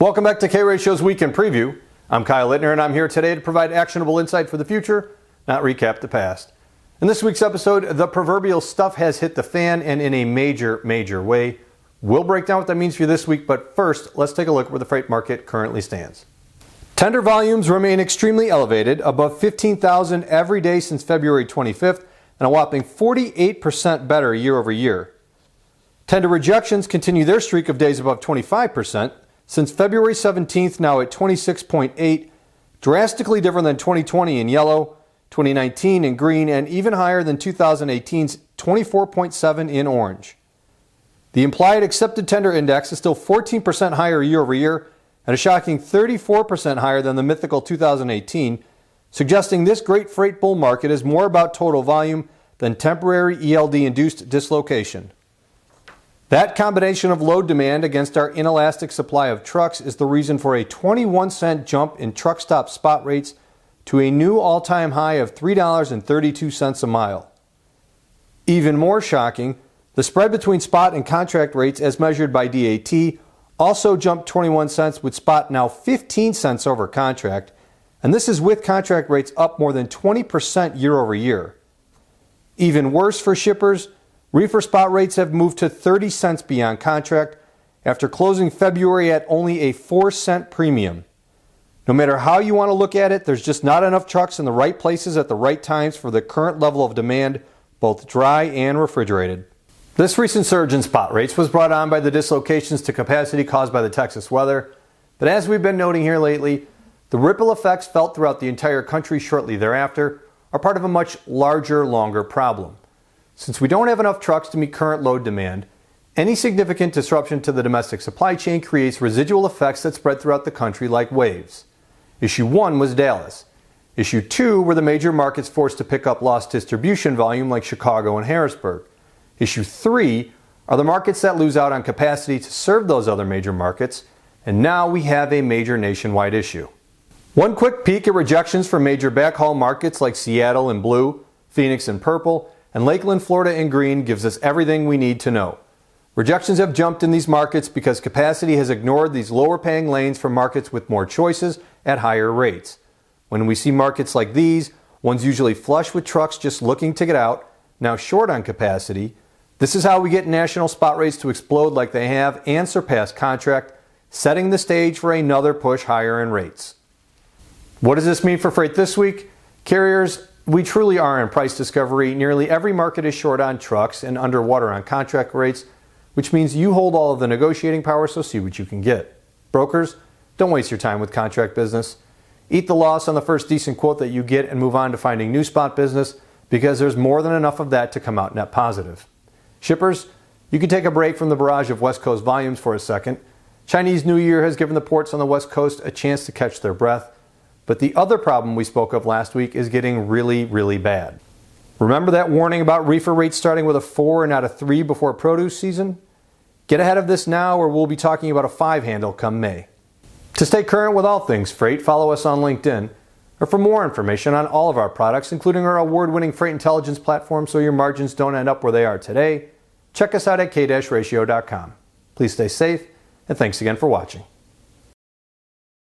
Welcome back to K-Ratio's Weekend Preview. I'm Kyle Lintner, and I'm here today to provide actionable insight for the future, not recap the past. In this week's episode, the proverbial stuff has hit the fan, and in a major way. We'll break down what that means for you this week, but first, let's take a look at where the freight market currently stands. Tender volumes remain extremely elevated, above 15,000 every day since February 25th, and a whopping 48% better year over year. Tender rejections continue their streak of days above 25%, since February 17th, now at 26.8, drastically different than 2020 in yellow, 2019 in green, and even higher than 2018's 24.7 in orange. The implied accepted tender index is still 14% higher year over year, and a shocking 34% higher than the mythical 2018, suggesting this great freight bull market is more about total volume than temporary ELD-induced dislocation. That combination of load demand against our inelastic supply of trucks is the reason for a 21-cent jump in truck stop spot rates to a new all-time high of $3.32 a mile. Even more shocking, the spread between spot and contract rates as measured by DAT also jumped 21 cents, with spot now 15 cents over contract, and this is with contract rates up more than 20% year over year. Even worse for shippers, reefer spot rates have moved to 30 cents beyond contract after closing February at only a 4-cent premium. No matter how you want to look at it, there's just not enough trucks in the right places at the right times for the current level of demand, both dry and refrigerated. This recent surge in spot rates was brought on by the dislocations to capacity caused by the Texas weather, but as we've been noting here lately, the ripple effects felt throughout the entire country shortly thereafter are part of a much larger, longer problem. Since we don't have enough trucks to meet current load demand, any significant disruption to the domestic supply chain creates residual effects that spread throughout the country like waves. Issue 1 was Dallas. Issue 2 were the major markets forced to pick up lost distribution volume like Chicago and Harrisburg. Issue 3 are the markets that lose out on capacity to serve those other major markets, and now we have a major nationwide issue. One quick peek at rejections for major backhaul markets like Seattle in blue, Phoenix in purple, and Lakeland, Florida in green gives us everything we need to know. Rejections have jumped in these markets because capacity has ignored these lower paying lanes for markets with more choices at higher rates. When we see markets like these, ones usually flush with trucks just looking to get out, now short on capacity, this is how we get national spot rates to explode like they have and surpass contract, setting the stage for another push higher in rates. What does this mean for freight this week? Carriers, we truly are in price discovery. Nearly every market is short on trucks and underwater on contract rates, which means you hold all of the negotiating power, so see what you can get. Brokers, don't waste your time with contract business. Eat the loss on the first decent quote that you get and move on to finding new spot business, because there's more than enough of that to come out net positive. Shippers, you can take a break from the barrage of West Coast volumes for a second. Chinese New Year has given the ports on the West Coast a chance to catch their breath. But the other problem we spoke of last week is getting really bad. Remember that warning about reefer rates starting with a 4 and not a 3 before produce season? Get ahead of this now, or we'll be talking about a 5 handle come May. To stay current with all things freight, follow us on LinkedIn. Or for more information on all of our products, including our award-winning freight intelligence platform so your margins don't end up where they are today, check us out at k-ratio.com. Please stay safe, and thanks again for watching.